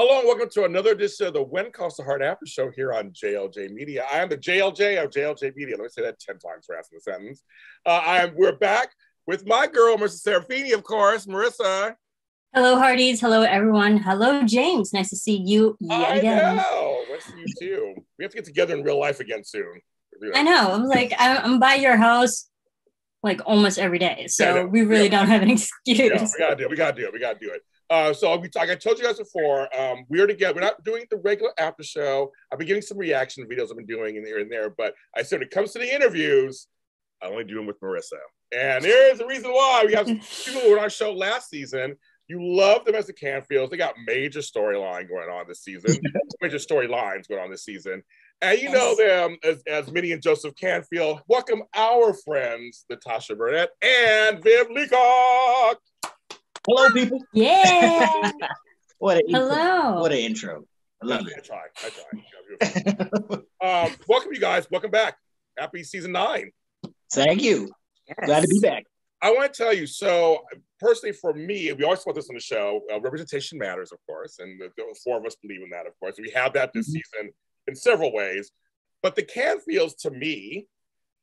Hello and welcome to another edition of the When Calls the Heart After Show here on JLJ Media. I am the JLJ of JLJ Media. Let me say that 10 times fast in the sentence. We're back with my girl, Marisa Serafini, of course. Marisa. Hello, Hearties. Hello, everyone. Hello, James. Nice to see you yet again. I know. Nice to see you too. We have to get together in real life again soon. I know. I'm by your house like almost every day. So we really don't have an excuse. Yeah, we gotta do it. So like I told you guys before, we're together. We're not doing the regular after show. I've been getting some reaction videos I've been doing in here and there, but I said when it comes to the interviews, I only do them with Marisa. And there's the reason why. We have some people who were on our show last season. You love them as the Canfields. They got major storyline going on this season. Major storylines going on this season. And you know them as Minnie and Joseph Canfield. Welcome our friends, Natasha Burnett and Viv Leacock. Hello, people. Yeah. Hello. What an intro. I love it. I try. Welcome, you guys. Welcome back. Happy season 9. Thank you. Yes. Glad to be back. I want to tell you, so personally for me, we always put this on the show, representation matters, of course, and the 4 of us believe in that, of course. We have that this season in several ways, but the Canfields, to me,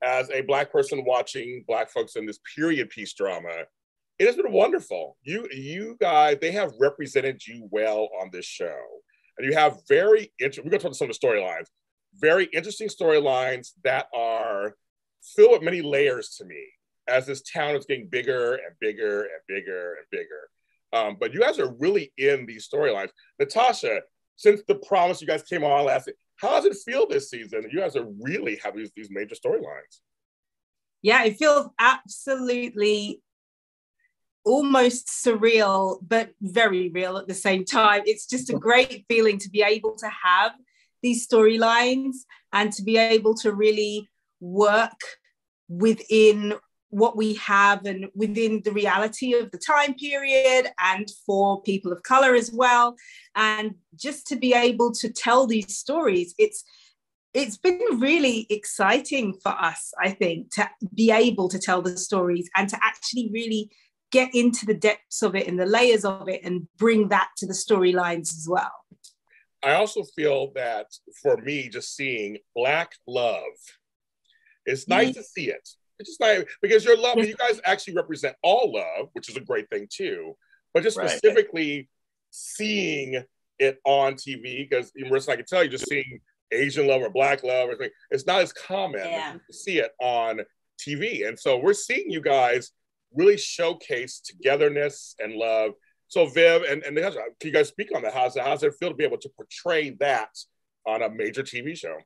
as a Black person watching Black folks in this period piece drama, it has been wonderful. You guys, they have represented you well on this show. And you have we're going to talk about some of the storylines, very interesting storylines that are filled with many layers to me as this town is getting bigger and bigger and bigger and bigger. But you guys are really in these storylines. Natasha, since the promise you guys came on last, how does it feel this season? You guys are really have these major storylines. Yeah, it feels absolutely almost surreal, but very real at the same time. It's just a great feeling to be able to have these storylines and to be able to really work within what we have and within the reality of the time period and for people of color as well. And just to be able to tell these stories, it's been really exciting for us, I think, to be able to tell the stories and to actually really get into the depths of it and the layers of it and bring that to the storylines as well. I also feel that for me, just seeing Black love, it's nice to see it. It's just nice because your love, you guys actually represent all love, which is a great thing too, but just specifically seeing it on TV, because Marisa, I can tell you, just seeing Asian love or Black love, it's not as common to see it on TV. And so we're seeing you guys really showcase togetherness and love. So Viv and can you guys speak on that? How's it feel to be able to portray that on a major TV show?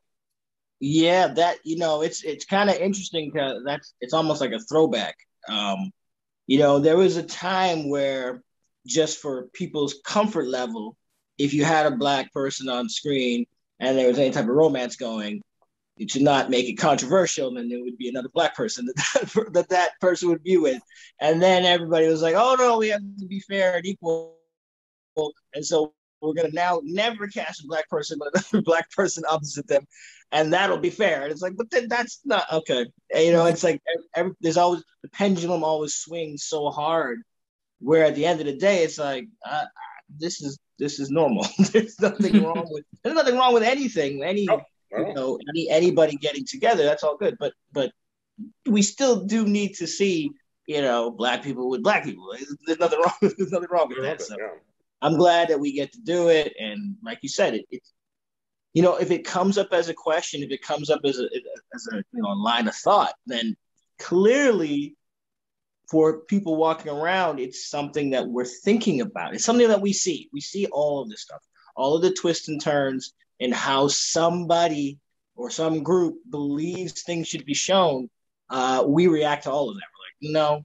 Yeah, that, it's kind of interesting because it's almost like a throwback. There was a time where just for people's comfort level, if you had a Black person on screen and there was any type of romance going, to not make it controversial, then there would be another Black person that person would be with. And then everybody was like, oh no, we have to be fair and equal. And so we're going to now never cast a Black person, but another Black person opposite them. And that'll be fair. And it's like, but then that's not okay. And, it's like there's always, the pendulum always swings so hard, where at the end of the day, it's like, this is normal. There's nothing wrong with anything. Anybody getting together, that's all good. But we still do need to see, Black people with Black people. There's nothing wrong with that. So I'm glad that we get to do it. And like you said, it's if it comes up as a question, if it comes up as a line of thought, then clearly for people walking around, it's something that we're thinking about. It's something that we see. We see all of this stuff, all of the twists and turns, and how somebody or some group believes things should be shown. We react to all of that. We're like,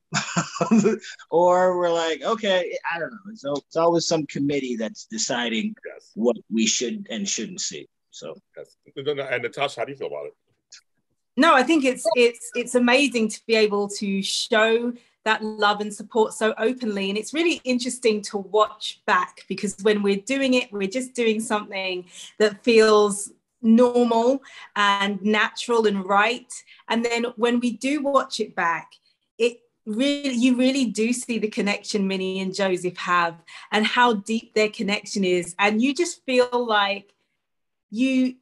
no. Or we're like, okay, I don't know. So it's always some committee that's deciding what we should and shouldn't see. So, and Natasha, how do you feel about it? No, I think it's amazing to be able to show that love and support so openly. And it's really interesting to watch back, because when we're doing it, we're just doing something that feels normal and natural and right. And then when we do watch it back, really, you really do see the connection Minnie and Joseph have and how deep their connection is. And you just feel like you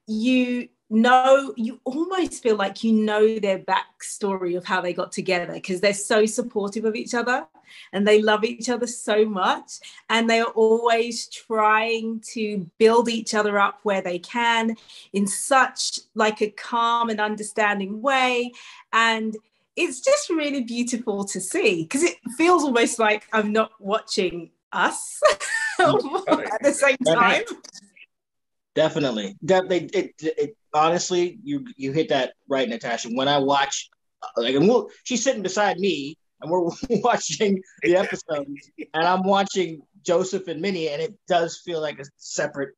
almost feel like you know their backstory of how they got together, because they're so supportive of each other and they love each other so much, and they are always trying to build each other up where they can in such like a calm and understanding way. And it's just really beautiful to see, because it feels almost like I'm not watching Us at the same time. Definitely. Honestly, you hit that right, Natasha. When I watch, she's sitting beside me, and we're watching the episodes, and I'm watching Joseph and Minnie, and it does feel like a separate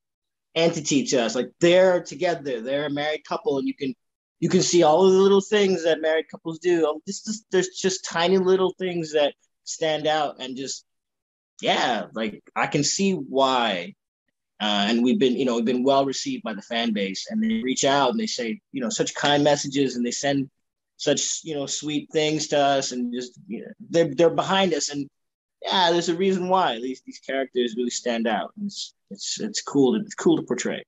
entity to us. Like they're together, they're a married couple, and you can see all of the little things that married couples do. There's just tiny little things that stand out, and just like I can see why. And we've been well received by the fan base, and they reach out and they say, such kind messages, and they send such, sweet things to us, and just, they're behind us. And there's a reason why these characters really stand out. And it's cool to portray.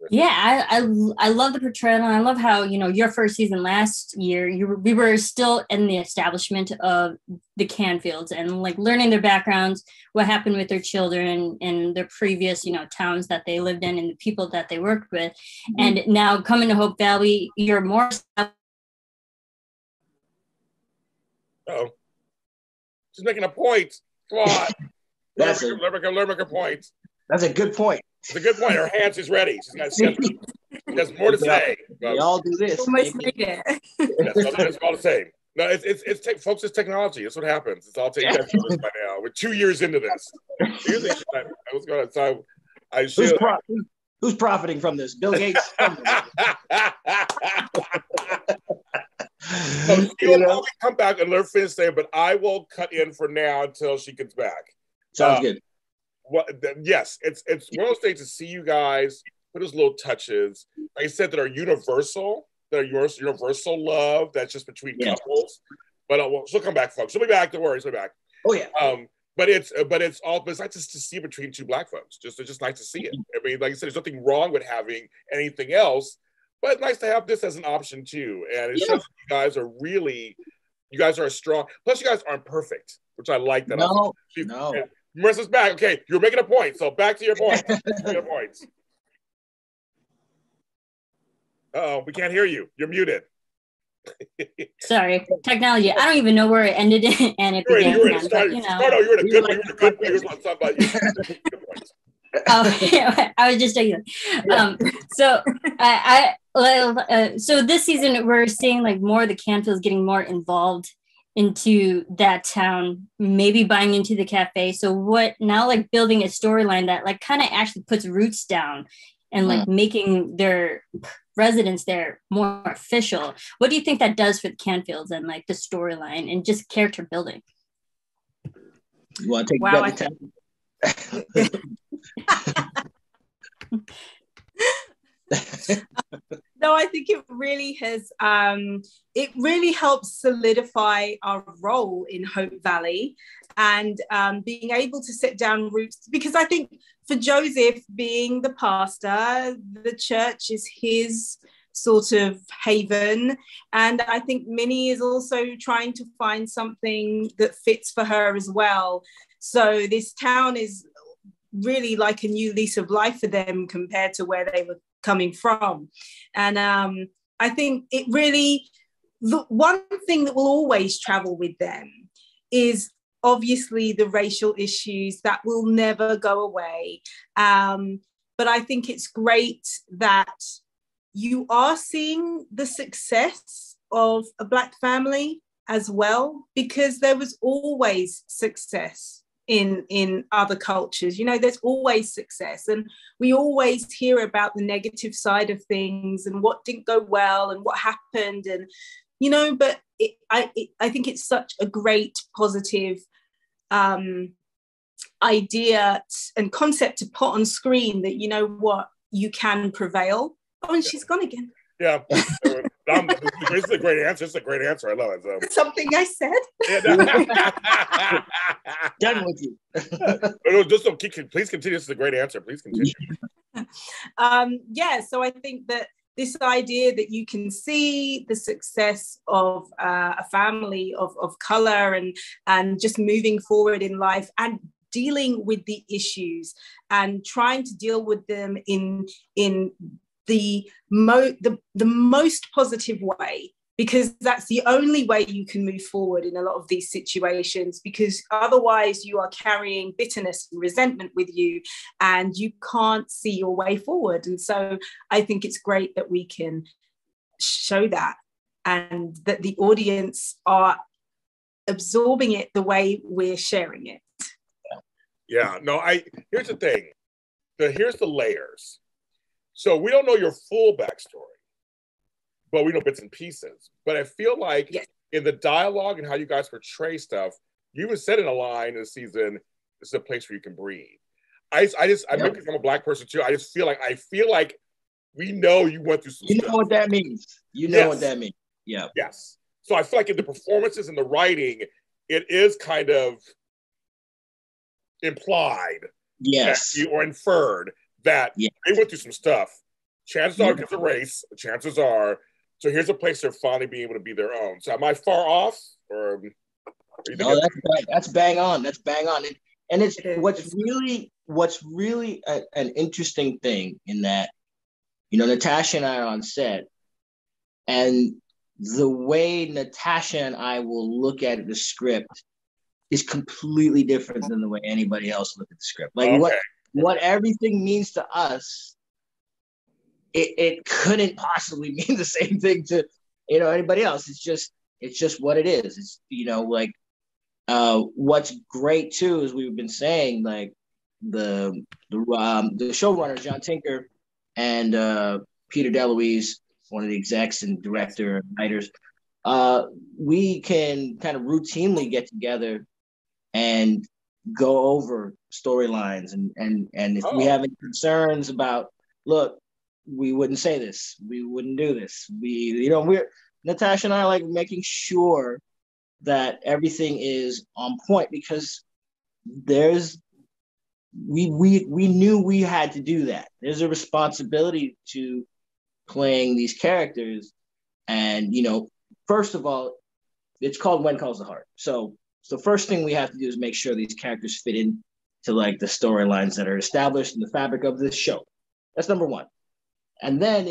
Yeah, I love the portrayal, and I love how, your first season last year, we were still in the establishment of the Canfields and like learning their backgrounds, what happened with their children and their previous, towns that they lived in and the people that they worked with. Mm-hmm. And now coming to Hope Valley, you're more. Oh, she's making a point. Come on. Let me make a point. That's a good point. It's a good point. Her hands is ready. She has more to say. We all do this. Almost made it. It's all the same. No, folks, it's technology. That's what happens. It's all taken by now. We're 2 years into this. Who's profiting from this? Bill Gates. She'll probably come back and let her finish saying, but I will cut in for now until she gets back. Sounds good. Yes, it's one of those things to see you guys put those little touches, like I said, that are universal, love that's just between couples. But she'll come back, folks. She'll be back. Don't worry, she'll be back. Oh yeah. But it's nice to see it between two Black folks. It's just nice to see it. I mean, like I said, there's nothing wrong with having anything else, but it's nice to have this as an option too. And it shows you guys are strong. Plus, you guys aren't perfect, which I like that. No. Marisa's back. Okay, you're making a point, so back to your point. Uh-oh, we can't hear you. You're muted. Sorry, technology. I don't even know where it ended and it began. You were in a good place. Good point. I was just joking. So this season we're seeing like more of the Canfields getting more involved into that town, maybe buying into the cafe. So what now, like building a storyline that like kind of actually puts roots down and like making their residence there more official. What do you think that does for the Canfields and like the storyline and just character building? You want to take No, I think it really has. It really helps solidify our role in Hope Valley and being able to set down roots. Because I think for Joseph, being the pastor, the church is his sort of haven. And I think Minnie is also trying to find something that fits for her as well. So this town is really like a new lease of life for them compared to where they were coming from. And I think it really, the one thing that will always travel with them is obviously the racial issues that will never go away. But I think it's great that you are seeing the success of a Black family as well, because there was always success in other cultures. There's always success, and we always hear about the negative side of things and what didn't go well and what happened, and but I think it's such a great positive idea and concept to put on screen that you can prevail. Oh, and she's gone again. Yeah. This is a great answer. It's a great answer. I love it. So. Something I said. Done with you. Please continue. This is a great answer. Please continue. So I think that this idea that you can see the success of a family of color and just moving forward in life and dealing with the issues and trying to deal with them in the most positive way, because that's the only way you can move forward in a lot of these situations, because otherwise you are carrying bitterness and resentment with you and you can't see your way forward. And so I think it's great that we can show that and that the audience are absorbing it the way we're sharing it. Yeah, no, here's the thing. Here's the layers. So we don't know your full backstory, but we know bits and pieces. But I feel like in the dialogue and how you guys portray stuff, you even said in a line in the season, this is a place where you can breathe. I maybe I'm a Black person too. I feel like we know you went through some stuff. You know what that means. You know what that means. Yeah. Yes. So I feel like in the performances and the writing, it is kind of implied, or inferred that they went through some stuff. Chances are it's a race. Chances are. So here's a place they're finally being able to be their own. So am I far off, or? No, that's bang on. That's bang on. And it's what's really an interesting thing in that, Natasha and I are on set, and the way Natasha and I will look at the script is completely different than the way anybody else look at the script. Like what everything means to us, it couldn't possibly mean the same thing to anybody else. It's just what it is. It's what's great too is we've been saying, like the showrunner John Tinker and Peter DeLuise, one of the execs and director and writers, we can kind of routinely get together and go over storylines and if we have any concerns about, look, we wouldn't say this, we wouldn't do this, we're Natasha and I like making sure that everything is on point, because we knew we had to do that. There's a responsibility to playing these characters, and first of all, it's called When Calls the Heart. So the first thing we have to do is make sure these characters fit in to like the storylines that are established in the fabric of this show. That's number one. And then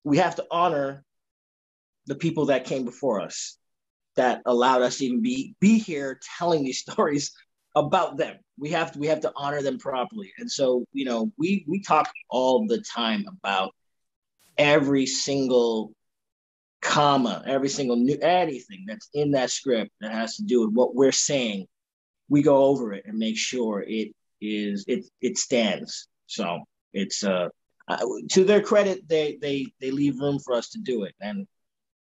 we have to honor the people that came before us, that allowed us to even be here telling these stories about them. We have to honor them properly. And so, we talk all the time about every single comma, every single anything that's in that script that has to do with what we're saying. We go over it and make sure it stands. So it's to their credit, they leave room for us to do it, and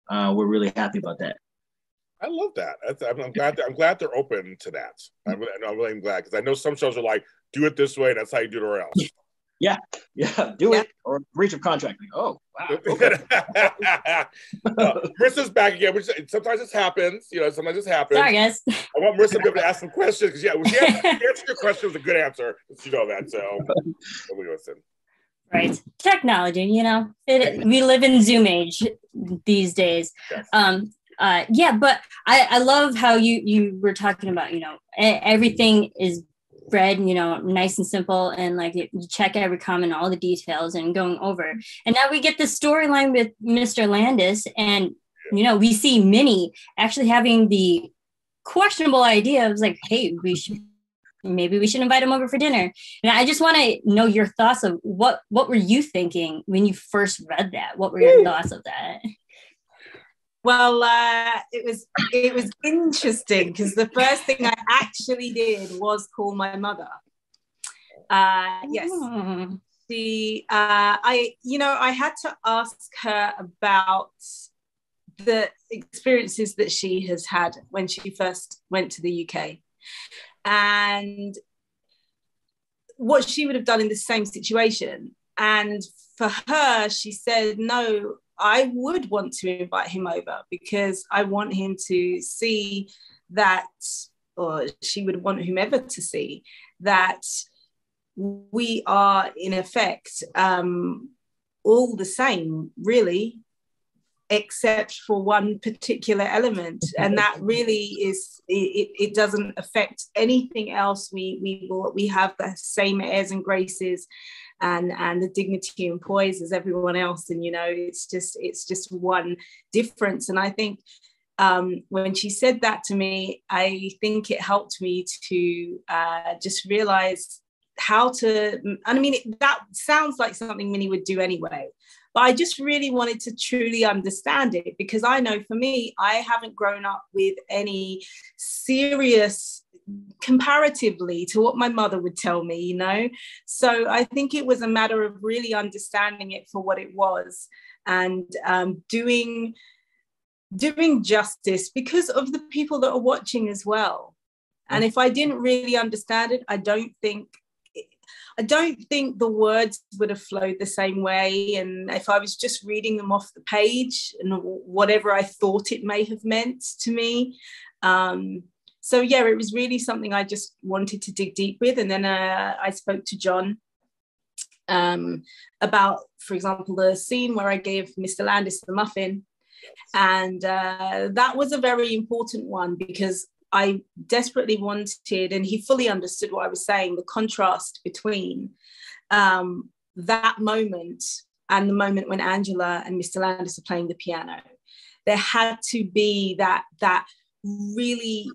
we're really happy about that. I love that. I'm glad they're open to that. I'm really glad, because I know some shows are like, do it this way, that's how you do it, or else. Yeah, do it, or breach of contract. Oh, wow. Okay. Marisa's back again, which sometimes this happens. Sometimes this happens. Sorry, guys. I want Marisa to be able to ask some questions, because she answered your question with a good answer. You know that, so we listen. Right, technology. We live in Zoom age these days. Yes. But I love how you were talking about, everything is read, nice and simple, and like you check every comment, all the details, and going over. And now we get the storyline with Mr. Landis, and we see Minnie actually having the questionable idea of like, hey, maybe we should invite him over for dinner. And I just want to know your thoughts of what were you thinking when you first read that? What were your thoughts of that? Well, it was interesting, because the first thing I actually did was call my mother. Yes, I had to ask her about the experiences that she has had when she first went to the UK, and what she would have done in the same situation. And for her, she said, no, I would want to invite him over, because I want him to see that, or she would want whomever to see that we are in effect all the same, really, except for one particular element, and that really is it doesn't affect anything else. We have the same airs and graces and the dignity and poise as everyone else, and it's just one difference. And I think when she said that to me, I think it helped me to just realize how to, I mean, that sounds like something Minnie would do anyway, but I just really wanted to truly understand it, because I know for me, I haven't grown up with any serious, comparatively to what my mother would tell me, So I think it was a matter of really understanding it for what it was, and doing justice because of the people that are watching as well. And if I didn't really understand it, I don't think the words would have flowed the same way. And if I was just reading them off the page and whatever I thought it may have meant to me. So yeah, it was really something I just wanted to dig deep with. And then I spoke to John about, for example, the scene where I gave Mr. Landis the muffin. And that was a very important one, because I desperately wanted, and he fully understood what I was saying, the contrast between that moment and the moment when Angela and Mr. Landis are playing the piano. There had to be that really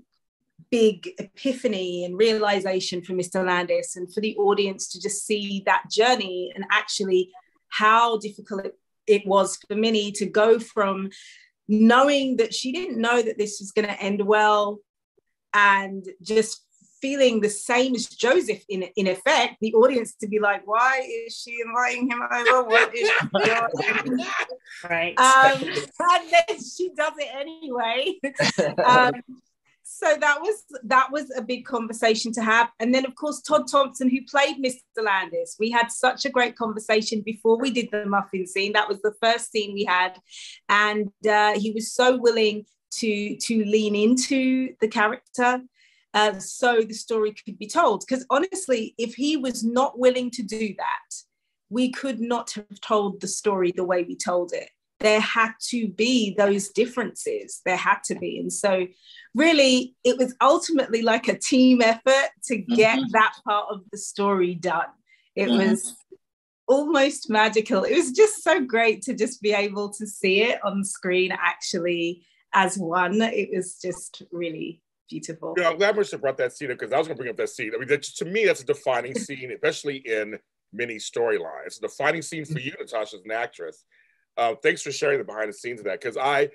big epiphany and realization for Mr. Landis, and for the audience to just see that journey, and actually how difficult it was for Minnie to go from knowing that she didn't know that this was going to end well, and just feeling the same as Joseph in effect, the audience to be like, why is she inviting him over? What is she doing? Right. And then she does it anyway. So that was a big conversation to have. And then, of course, Todd Thompson, who played Mr. Landis, we had such a great conversation before we did the muffin scene. That was the first scene we had. And he was so willing to lean into the character so the story could be told. Because honestly, if he was not willing to do that, we could not have told the story the way we told it. There had to be those differences. There had to be. And so really, it was ultimately like a team effort to get that part of the story done. It was almost magical. It was just so great to just be able to see it on screen actually as one. It was just really beautiful. I'm glad Marisa brought that scene up, because I was going to bring up that scene. I mean, to me, that's a defining scene, especially in Minnie's storyline. It's a defining scene for you, Natasha, as an actress. Thanks for sharing the behind the scenes of that, because I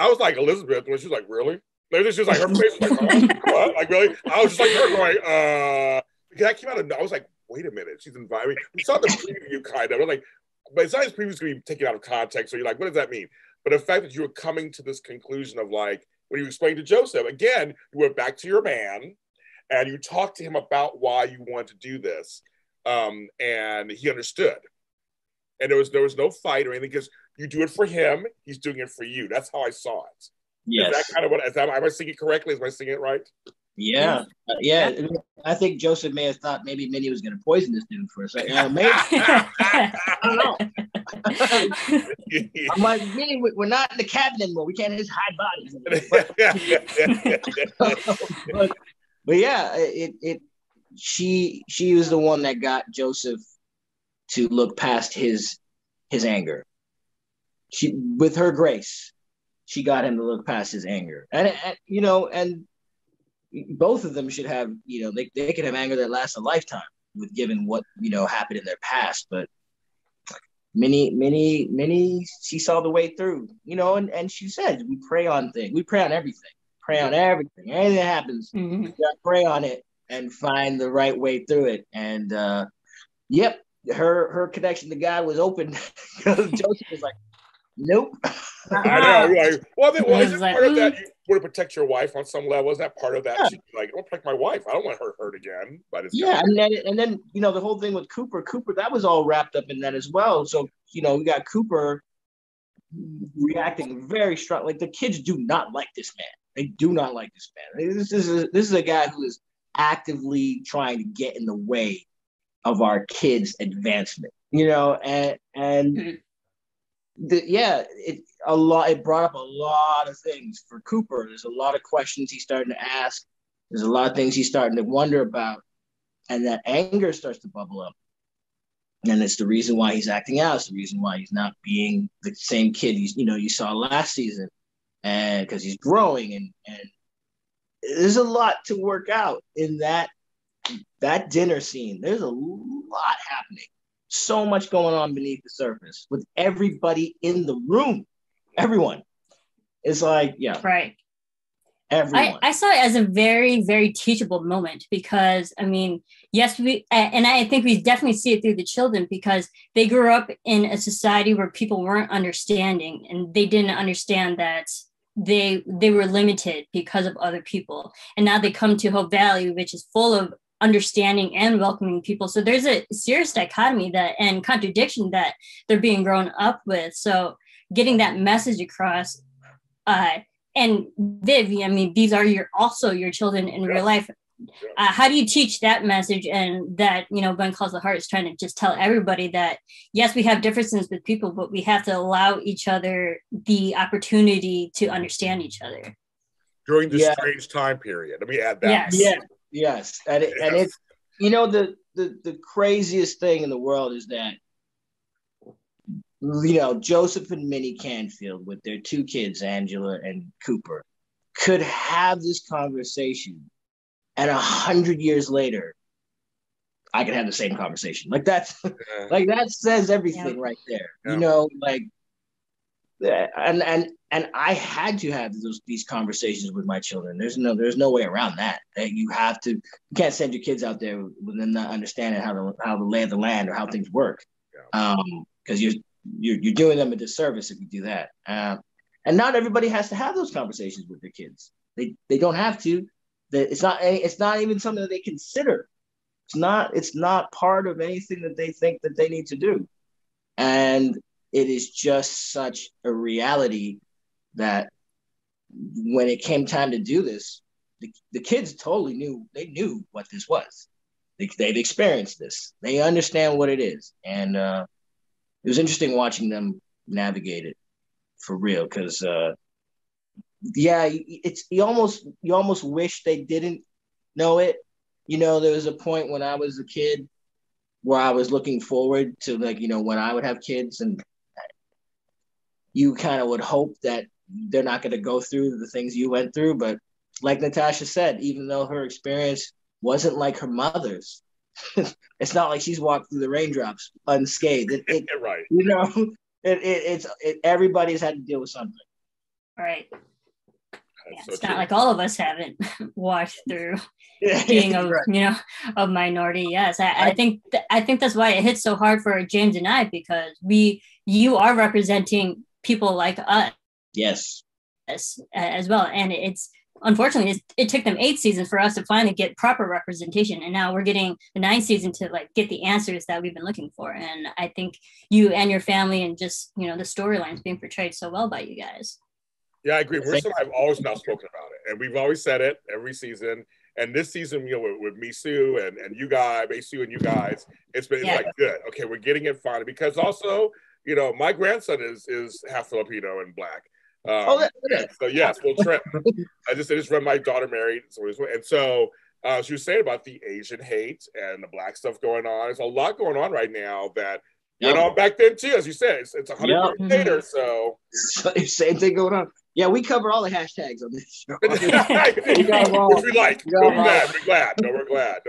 was like Elizabeth when she was like, really? Like, she was like, her face was like, what? Like, really? I was just like her going, because that came out of, I was like, wait a minute, she's inviting me. We saw the preview kind of. I was like, but it's not as previews going to be taken out of context. So you're like, what does that mean? But the fact that you were coming to this conclusion of like, when you explained to Joseph, again, you went back to your man and you talked to him about why you wanted to do this. And he understood. And there was no fight or anything, because you do it for him, he's doing it for you. That's how I saw it. Yes. Is that kind of what, am I singing it correctly? Am I singing it right? Yeah. Yeah. I think Joseph may have thought maybe Minnie was going to poison this dude for a second. Maybe. I don't know. I'm like, Minnie, we're not in the cabin anymore. We can't just hide bodies. But yeah, she was the one that got Joseph to look past his anger. She, with her grace, she got him to look past his anger. And both of them should have, they could have anger that lasts a lifetime, with given what, happened in their past. But Minnie, she saw the way through, and she said, we pray on things. We pray on everything. Pray on everything. Anything that happens, we gotta pray on it and find the right way through it. And yep, her connection to God was open, because Joseph was like, nope. I know. Like, well, is it part of that? You want to protect your wife on some level? Is that part of that? Yeah. She's like, I want to protect my wife. I don't want her hurt again. But it's and then the whole thing with Cooper, that was all wrapped up in that as well. So we got Cooper reacting very strong. Like the kids do not like this man. They do not like this man. This is a guy who is actively trying to get in the way of our kids' advancement. You know, and it brought up a lot of things for Cooper. There's a lot of questions he's starting to ask. There's a lot of things he's starting to wonder about, and that anger starts to bubble up. And it's the reason why he's acting out. It's the reason why he's not being the same kid you saw last season, and because he's growing, and there's a lot to work out in that dinner scene. There's a lot happening. So much going on beneath the surface with everybody in the room. Everyone. It's like, yeah. Right. Everyone. I saw it as a very, very teachable moment because, I mean, yes, I think we definitely see it through the children because they grew up in a society where people weren't understanding and they didn't understand that they were limited because of other people. And now they come to Hope Valley, which is full of understanding and welcoming people. So there's a serious dichotomy and contradiction that they're being grown up with. So getting that message across, and Viv, I mean, these are also your children in real life. How do you teach that message? And that, Ben Calls the Heart is trying to just tell everybody that, yes, we have differences with people, but we have to allow each other the opportunity to understand each other. During this strange time period. Let me add that. Yes. And it's, the craziest thing in the world is that, Joseph and Minnie Canfield with their two kids, Angela and Cooper, could have this conversation, and 100 years later, I could have the same conversation. Like that's like that says everything right there. And I had to have these conversations with my children. There's no way around that. You can't send your kids out there with them not understanding how the lay of the land or how things work. Because you're doing them a disservice if you do that. And not everybody has to have those conversations with their kids. They don't have to. It's not even something that they consider. It's not part of anything that they think that they need to do. And it is just such a reality that when it came time to do this, the kids totally knew what this was. They've experienced this. They understand what it is. And it was interesting watching them navigate it for real. Because you almost wish they didn't know it. There was a point when I was a kid where I was looking forward to when I would have kids, and you kind of would hope that they're not going to go through the things you went through. But like Natasha said, even though her experience wasn't like her mother's, it's not like she's walked through the raindrops unscathed. Right. Everybody's had to deal with something. Right. It's not like all of us haven't walked through being a minority. Yes, I think that's why it hits so hard for James and I, because you are representing people like us. Yes. As well, and it's unfortunately it took them 8 seasons for us to finally get proper representation, and now we're getting the 9th season to get the answers that we've been looking for. And I think you and your family and just the storylines being portrayed so well by you guys. Yeah, I agree. Marisa and I have always now spoken about it, and we've always said it every season. And this season, with Misu and you guys, Misu and you guys, it's been good. Okay, we're getting it finally, because also, my grandson is half Filipino and Black. So yes, we'll try. I just read my daughter married, and so she was saying about the Asian hate and the Black stuff going on. There's a lot going on right now that went on back then too, as you said. It's 100 years later, so same thing going on. Yeah, we cover all the hashtags on this show. Which we like. We're glad. We're glad.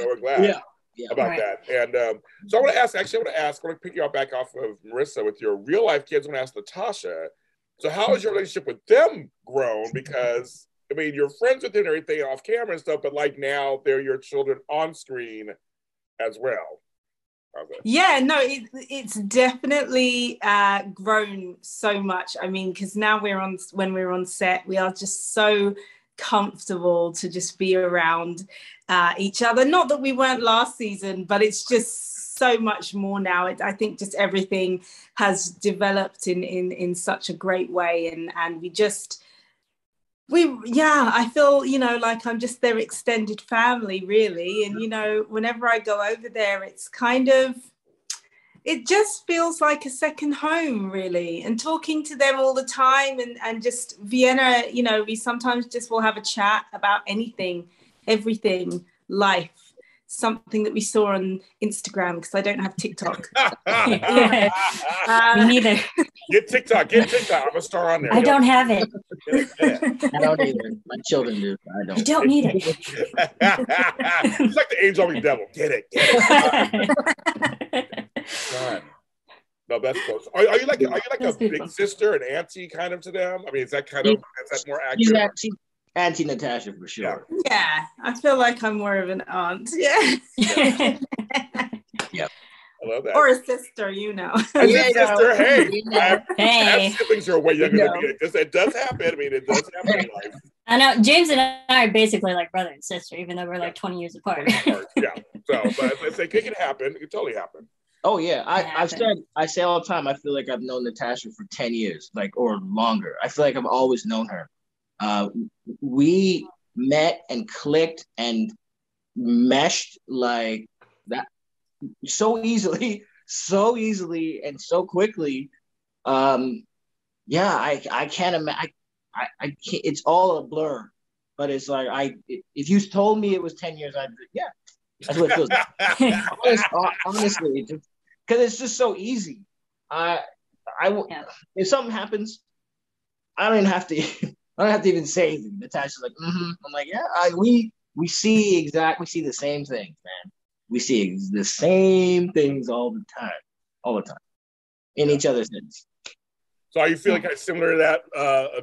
Yeah. About that. And so I want to ask, I want to pick you up back off of Marisa with your real life kids. I want to ask Natasha, so how has your relationship with them grown? Because, I mean, you're friends with them and everything off camera and stuff, but now they're your children on screen as well. Yeah, no, it's definitely grown so much. I mean, because now when we're on set, we are just so comfortable to just be around each other. Not that we weren't last season, but it's just so much more now. I think just everything has developed in such a great way, and I feel, like I'm just their extended family, really. And whenever I go over there, it's kind of, it just feels like a second home, really. And talking to them all the time, and just Vienna, we sometimes just will have a chat about anything, everything, life, something that we saw on Instagram, because I don't have TikTok. Me neither. Get TikTok. I'm a star on there. I don't have it. I don't either. My children do. I don't. You don't need it. It's like the angel and the devil. Get it. God. No, that's close. Are you like a big sister and auntie kind of to them? I mean, is that more accurate? She's Auntie Natasha for sure. Yeah, I feel like I'm more of an aunt. Yeah. Yep. I love that. Or a sister, As a sister, hey. Hey. I have siblings who are way younger than me. It does happen. I mean, it does happen in life. I know James and I are basically like brother and sister, even though we're like 20 years apart. Yeah. So, but I say it can happen. It can totally happen. Oh yeah, I say all the time. I feel like I've known Natasha for 10 years, or longer. I feel like I've always known her. We met and clicked and meshed like that so easily and so quickly. I can't imagine. I can't, it's all a blur, but it's like if you told me it was 10 years, I'd be, yeah, that's what it feels like. Honestly, because it's just so easy. If something happens, I don't even have to. I don't have to even say anything. Natasha's like, I'm like, yeah. We see the same things, man. We see the same things all the time, in each other's heads. So are you feeling kind of similar to that,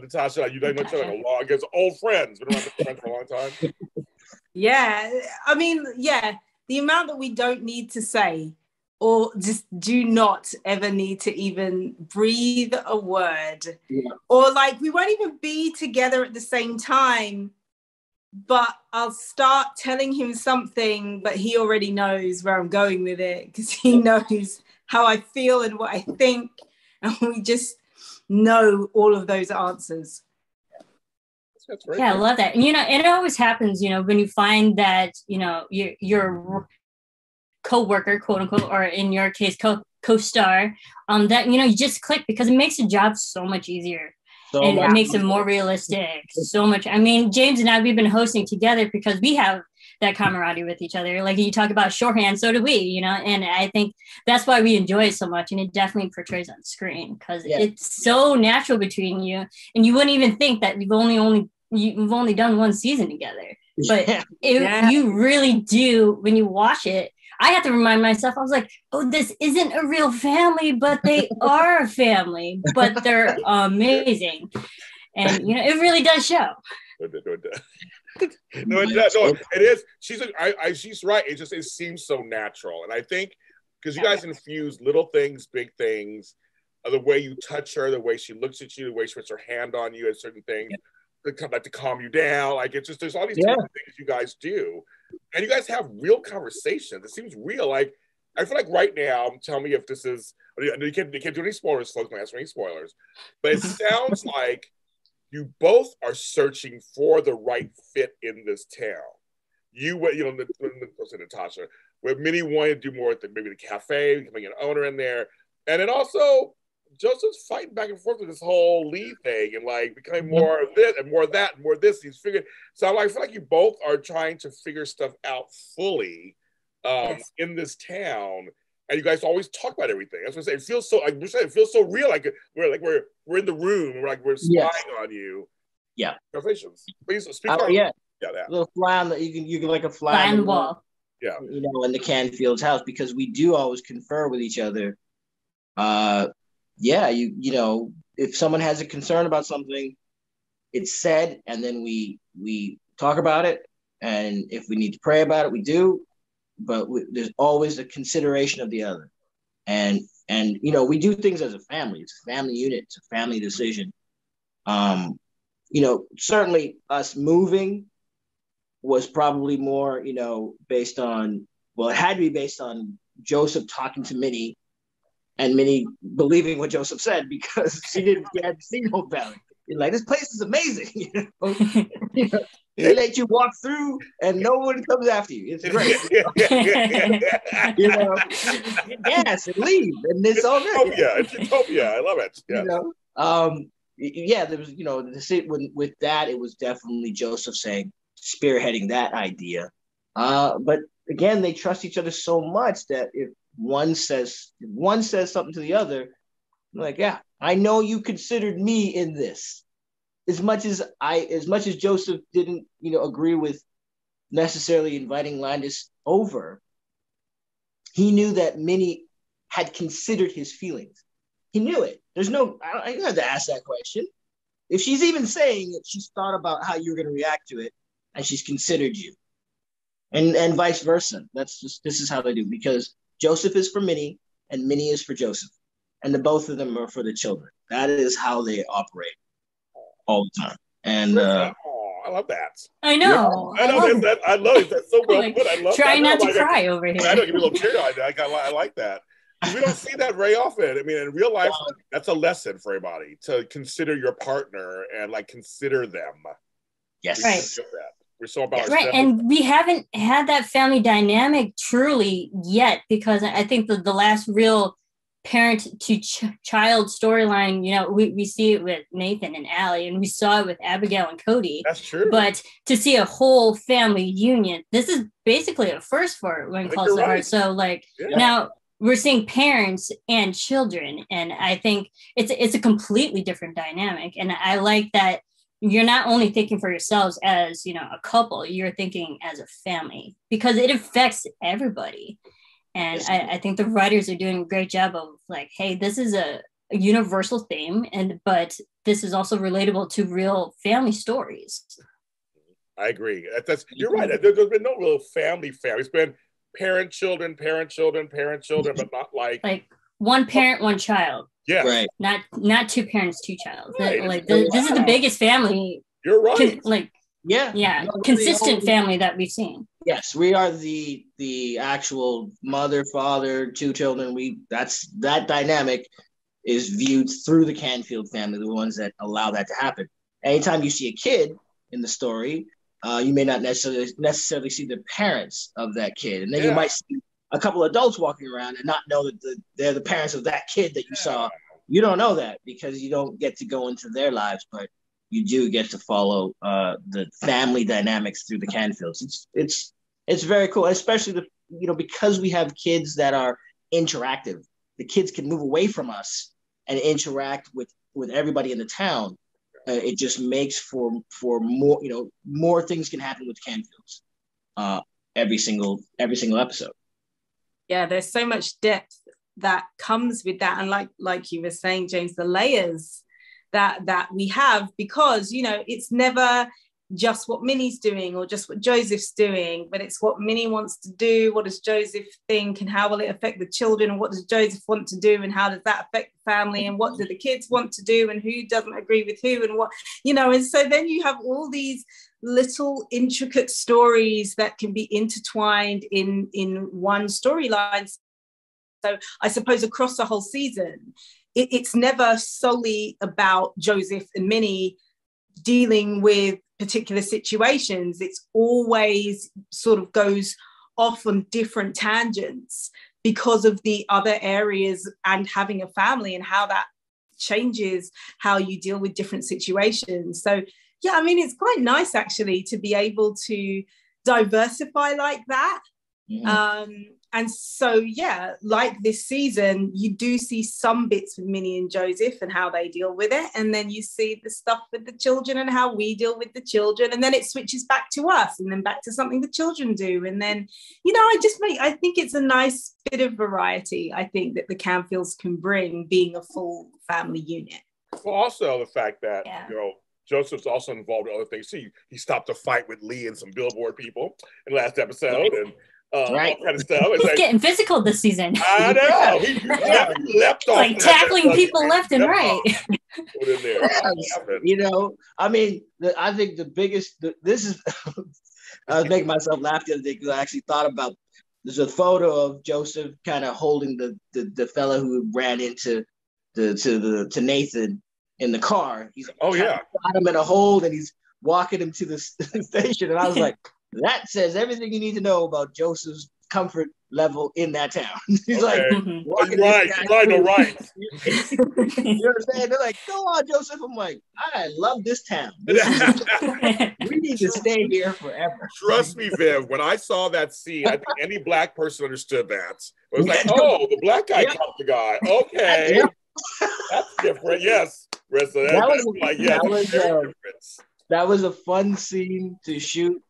Natasha? You guys know each other like a long, as old friends. We've been friends for a long time. Yeah, I mean, the amount that we don't need to say, or just do not ever need to even breathe a word. Yeah. Or like we won't even be together at the same time, but I'll start telling him something, but he already knows where I'm going with it, because he knows how I feel and what I think, and we just know all of those answers. That's right. Yeah, I love that. And it always happens, when you find that, your co-worker, quote unquote, or in your case co-star, that you just click, because it makes the job so much easier. It makes it more realistic. So much. I mean, James and I, we've been hosting together because we have that camaraderie with each other. Like you talk about shorthand, so do we, and I think that's why we enjoy it so much. And it definitely portrays on screen, because it's so natural between you, and you wouldn't even think that we've only done one season together, but you really do. When you watch it, I have to remind myself, I was like, oh, this isn't a real family, but they are a family, but they're amazing. And, it really does show. No, it does. No, it is. She's right. It seems so natural. And I think because you guys infuse little things, big things, the way you touch her, the way she looks at you, the way she puts her hand on you at certain things, to calm you down. Like it's just, there's all these different things you guys do. And you guys have real conversations. It seems real. Like, I feel like right now, tell me if this is, you can't do any spoilers, folks, don't ask for any spoilers, but it sounds like you both are searching for the right fit in this town. Natasha, where Minnie wanted to do more with maybe the cafe, becoming an owner in there. And then also, Joseph's fighting back and forth with this whole Lee thing and like becoming more of this and more of that and more of this. He's figured. So I feel like you both are trying to figure stuff out fully in this town, and you guys always talk about everything. That's what I say. It feels so like it feels so real. Like we're in the room. We're spying on you. Yeah. Congratulations. Please speak on that. That. A little fly on the you can like a fly on the wall. Yeah. In the Canfields house, because we do always confer with each other. If someone has a concern about something, it's said, and then we talk about it. And if we need to pray about it, we do. But there's always a consideration of the other. And we do things as a family. It's a family unit. It's a family decision. Certainly us moving was probably more, based on, it had to be based on Joseph talking to Minnie and Minnie believing what Joseph said because she hadn't seen Hope Valley. You're like, this place is amazing. They let you walk through and no one comes after you. It's great. Get gas and leave, and it's all good. It's utopia. I love it. There was, with that, it was definitely Joseph spearheading that idea. But again, they trust each other so much that if one says something to the other, I'm like, yeah, I know you considered me in this. As much as Joseph didn't, agree with necessarily inviting Landis over, he knew that Minnie had considered his feelings. He knew it. I don't have to ask that question. If she's even saying it, she's thought about how you're going to react to it, and she's considered you. And vice versa. This is how they do, because Joseph is for Minnie and Minnie is for Joseph. And the both of them are for the children. That is how they operate all the time. And I love that. I know. I love it. That's so well put. I love Try that. not to cry over here. I know, give me a little tear. I like that. We don't see that very often. I mean, in real life, that's a lesson for everybody to consider your partner and consider them. Yes. Right. We're so about right. And we haven't had that family dynamic truly yet, because I think the last real parent to child storyline, we see it with Nathan and Allie, and we saw it with Abigail and Cody. That's true. But to see a whole family union, this is basically a first for When Calls to Heart. So now we're seeing parents and children, and I think it's a completely different dynamic. And I like that you're not only thinking for yourselves as a couple, you're thinking as a family, because it affects everybody. And I think the writers are doing a great job of hey, this is a universal theme, but this is also relatable to real family stories. I agree. You're right. There's been no real family. It's been parent, children, but not like one parent, one child. Yeah. Right. Not two parents, two child. Right. This is the biggest family. You're right. Consistent family that we've seen. Yes, we are the actual mother, father, two children. That dynamic is viewed through the Canfield family, the ones that allow that to happen. Anytime you see a kid in the story, you may not necessarily see the parents of that kid, and then you might see a couple adults walking around and not know that they're the parents of that kid that you saw. You don't know that because you don't get to go into their lives, but you do get to follow the family dynamics through the Canfields. It's very cool, especially because we have kids that are interactive. The kids can move away from us and interact with everybody in the town. It just makes for more more things can happen with Canfields every single episode. Yeah, there's so much depth that comes with that, and like you were saying, James, the layers that we have, because it's never just what Minnie's doing or just what Joseph's doing, but it's what Minnie wants to do, what does Joseph think, and how will it affect the children, and what does Joseph want to do, and how does that affect the family, and what do the kids want to do, and who doesn't agree with who, and what, and so then you have all these little intricate stories that can be intertwined in one storyline. So I suppose across the whole season, it's never solely about Joseph and Minnie dealing with particular situations. It's always sort of goes off on different tangents because of the other areas and having a family and how that changes how you deal with different situations. So yeah, I mean, it's quite nice actually to be able to diversify like that. And so, yeah, like this season, you do see some bits with Minnie and Joseph and how they deal with it. And then you see the stuff with the children and how we deal with the children. And then it switches back to us and then back to something the children do. And then, I think it's a nice bit of variety, I think, that the Canfields can bring, being a full family unit. Well, also the fact that, Joseph's also involved in other things. See, he stopped a fight with Lee and some billboard people in the last episode. And all kind of stuff. He's getting physical this season. I know. He leapt off. Tackling people left and right. Put in there. I think the biggest, this is, I was making myself laugh the other day because I actually thought about there's a photo of Joseph kind of holding the fella who ran into to Nathan in the car. He's got him in a hold, and he's walking him to the station. And I was like, that says everything you need to know about Joseph's comfort level in that town. He's like, right. You know what I'm saying? They're like, go on, Joseph. I'm like, I love this town. We need to stay here forever. Trust me, Viv, when I saw that scene, I think any Black person understood that. It was like, oh, the Black guy caught the guy. Okay. That's different. Yes. That was a fun scene to shoot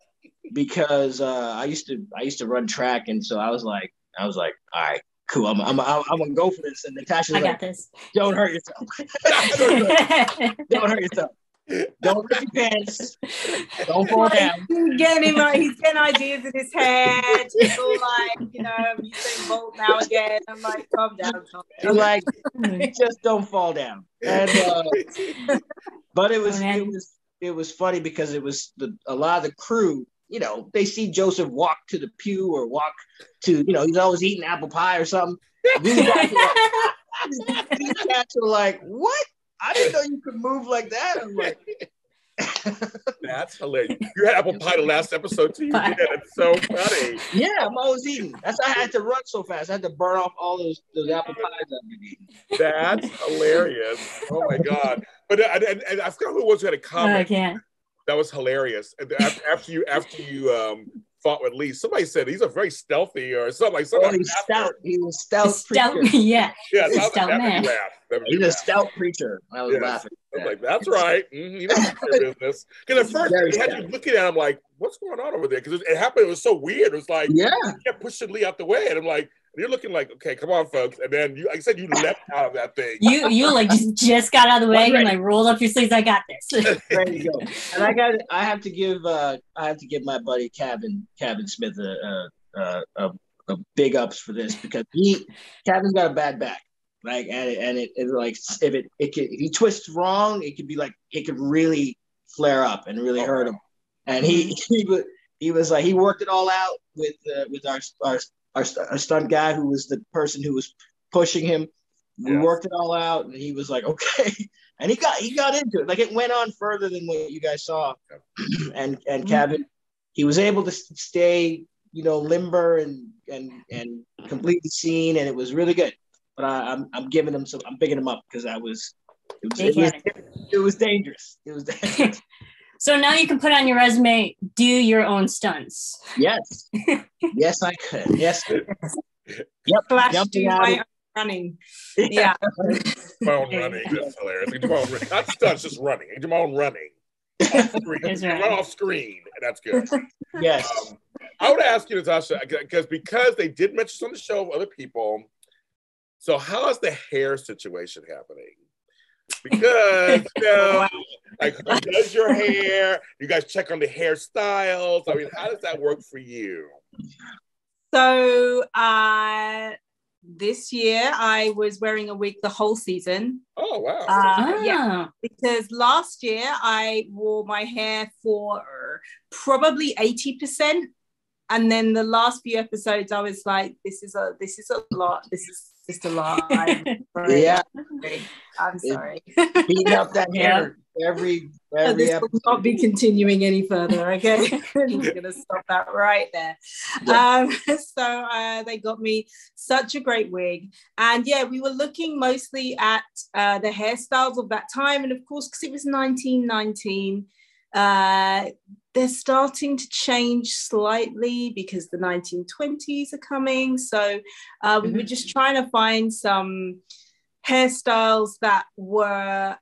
because I used to run track, and so I was like, all right, cool. I'm gonna go for this. And Natasha was got this. Don't hurt yourself. Don't hurt yourself. Don't rip your pants. Don't fall down. He's getting ideas in his head. He's all like, you say Bolt now again. I'm like, calm down. You're like, just don't fall down. And but it was funny because it was a lot of the crew. They see Joseph walk to the pew or walk to, he's always eating apple pie or something. These cats are like, what? I didn't know you could move like that. I'm like, that's hilarious. You had apple pie the last episode too. Yeah, that's so funny. Yeah, I'm always eating. That's why I had to run so fast. I had to burn off all those apple pies I've been eating. That's hilarious. Oh my God. But and I forgot who it was who had a comment. I can't. That was hilarious. After you fought with Lee, somebody said he's a very stealthy or something like something. Oh, he's stout. He was stout. Yeah. Yeah, he's a stout man. He's a stout preacher. I was laughing. I was like, that's right. You know your business. Because at first, I had you looking at him like, what's going on over there? Because it happened. It was so weird. It was like, you kept pushing Lee out the way, and I'm like, you're looking like, okay, come on, folks. And then like I said, you leapt out of that thing. You like just got out of the way and like rolled up your sleeves. I got this. There you go. And I have to give my buddy Kevin Smith a big ups for this because Kevin's got a bad back. Like and it like if he twists wrong, it could really flare up and really hurt him. And he was like, he worked it all out with our stunt guy who was the person who was pushing him. We worked it all out, and he was like, okay. And he got into it. Like, it went on further than what you guys saw. And Kevin, he was able to stay, limber and complete the scene, and it was really good. But I'm giving him I'm picking him up because it was dangerous. It was dangerous. So now you can put on your resume, do your own stunts. Yes. Yes, I could. Yes. Yep. Do my own running. Yeah. My own running. That's hilarious. Do my own running. Not stunts, just running. Do my own running. Run off screen. And that's good. Yes. I would ask you, Natasha, because they did mention this on the show of other people. So how is the hair situation happening? Because like, who does your hair? You guys check on the hairstyles. I mean, how does that work for you? So this year I was wearing a wig the whole season. Oh wow! Yeah, because last year I wore my hair for probably 80%, and then the last few episodes I was like, this is a lot. This is just a lot. I'm sorry. Beating up that hair every this episode. will not be continuing any further. Okay, I'm gonna stop that right there. So they got me such a great wig, and we were looking mostly at the hairstyles of that time, and of course, because it was 1919. They're starting to change slightly because the 1920s are coming. So we were just trying to find some hairstyles that were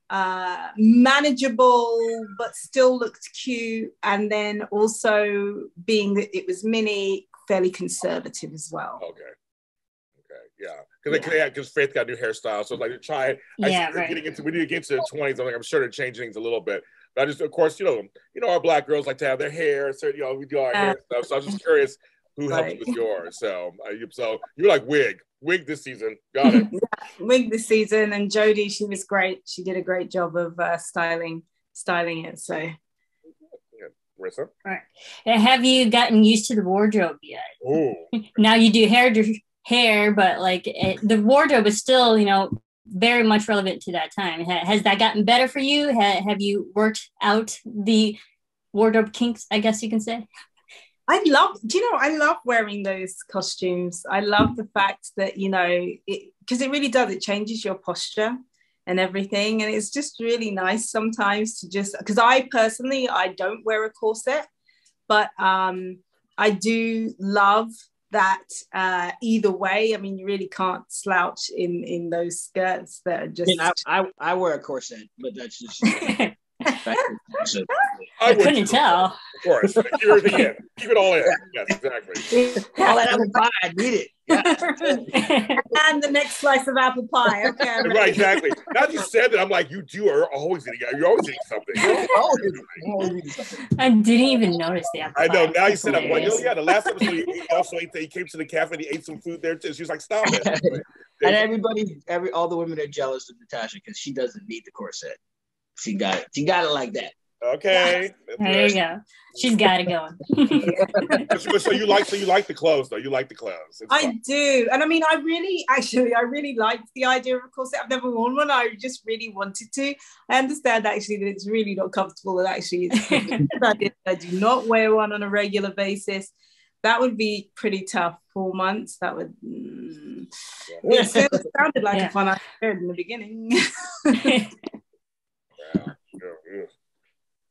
manageable but still looked cute, and then also being that it was Minnie, fairly conservative as well. Because Faith got a new hairstyle, so like to try. We need to get into the 20s. I'm sure they're changing things a little bit. But I just, of course, our Black girls like to have their hair, so we do our hair stuff. So I was just curious who helped with yours. So you're like wig this season. Got it. Wig this season, and Jodie, she was great. She did a great job of styling it. So Marisa? All right. Have you gotten used to the wardrobe yet? Ooh. Now you do hair, but like the wardrobe is still, very much relevant to that time. Has that gotten better for you? Have you worked out the wardrobe kinks, I guess you can say? I love wearing those costumes. I love the fact that, because it really does, it changes your posture and everything. And it's just really nice sometimes to just, because I don't wear a corset, but I do love that either way. I mean, you really can't slouch in those skirts that are just... I wear a corset, but that's just... I couldn't tell. Of course. Keep everything in. Keep it all in. Yes, exactly. All that apple pie, I need it. Yeah. And the next slice of apple pie. Okay. Right, exactly. Now that you said that, I'm like, you're always eating something. I didn't even notice the apple pie. I know. Now you said, I'm like, the last episode he also ate, he came to the cafe and he ate some food there too. She was like, stop it. And all the women are jealous of Natasha because she doesn't need the corset. She got it like that. Okay. There you go. She's got it going. So you like the clothes though. You like the clothes. I do. And I mean, I really liked the idea of a corset. I've never worn one. I just really wanted to. I understand actually that it's really not comfortable, and actually I do not wear one on a regular basis. That would be pretty tough. 4 months. That would it sounded like a fun idea in the beginning.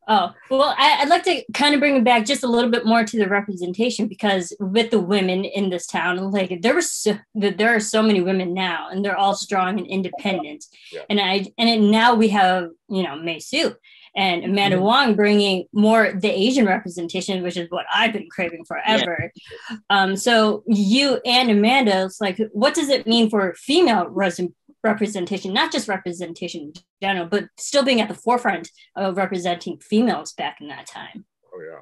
Oh, well, I'd like to kind of bring it back just a little bit more to the representation, because with the women in this town, like there are so many women now, and they're all strong and independent. Yeah. And now we have, Mei Su and Amanda Wong bringing more the Asian representation, which is what I've been craving forever. Yeah. So you and Amanda, it's like, what does it mean for female representation, not just representation in general, but still being at the forefront of representing females back in that time? Oh, yeah.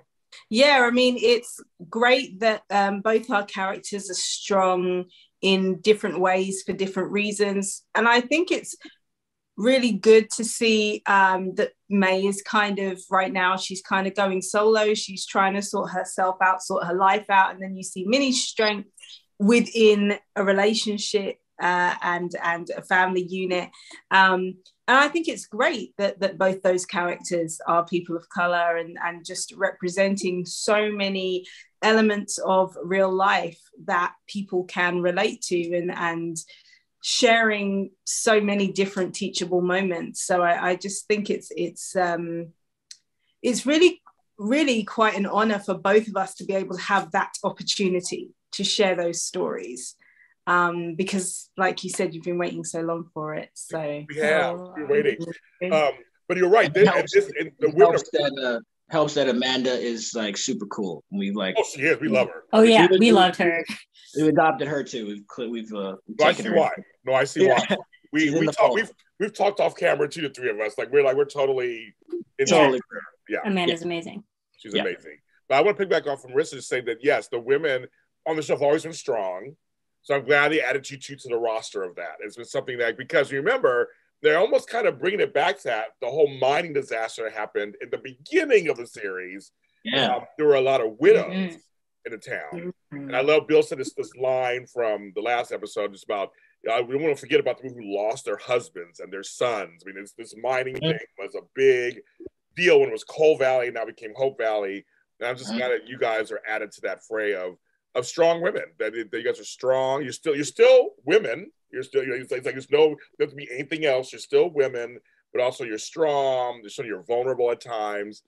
Yeah, I mean, it's great that both our characters are strong in different ways for different reasons. And I think it's really good to see that May is kind of, right now, she's kind of going solo. She's trying to sort herself out, sort her life out. And then you see Minnie's strength within a relationship and a family unit. And I think it's great that both those characters are people of color and just representing so many elements of real life that people can relate to and sharing so many different teachable moments. So I just think it's really, really quite an honor for both of us to be able to have that opportunity to share those stories. Because like you said, you've been waiting so long for it. So we have been waiting. But you're right. Helps that Amanda is like super cool. She is. We love her. Oh yeah, we loved her. We adopted her too. We've I see why. No, I see why. We've talked off camera, 2 to 3 of us. Like we're totally totally. Yeah. Amanda's amazing. She's amazing. But I want to pick back off from Marisa to say that yes, the women on the show have always been strong. So I'm glad they added you two to the roster of that. It's been something that, because remember, they're almost kind of bringing it back to that, the whole mining disaster that happened in the beginning of the series. Yeah. There were a lot of widows in the town. And I love Bill said this line from the last episode, just about, we don't want to forget about the people who lost their husbands and their sons. I mean, this mining thing was a big deal when it was Coal Valley, now became Hope Valley. And I'm just glad that you guys are added to that fray of strong women, that you guys are strong. You're still women. You're still, it's like there's no have to be anything else. You're still women, but also you're strong. You're vulnerable at times.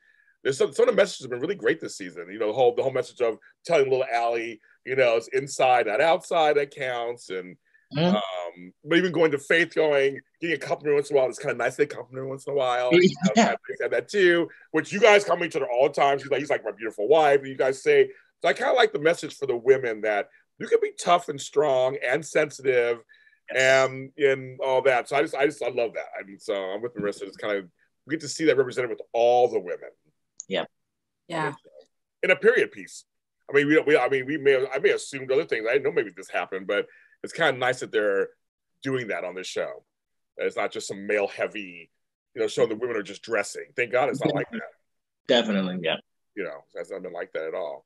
There's some of the messages have been really great this season. The whole message of telling little Allie, it's inside, not outside, that counts. And but even going to Faith, getting a compliment once in a while. It's kind of nice to get a compliment once in a while. Had that too, which you guys compliment each other all the time. He's like my beautiful wife. And you guys say. So I kind of like the message for the women that you can be tough and strong and sensitive and all that. So I love that. I mean, so I'm with Marisa. It's kind of, we get to see that represented with all the women. Yeah. Yeah. In a period piece. I mean, I may have assumed other things. I didn't know maybe this happened, but it's kind of nice that they're doing that on this show. It's not just some male heavy, show that women are just dressing. Thank God it's not like that. Definitely. Yeah. you know, that's not been like that at all.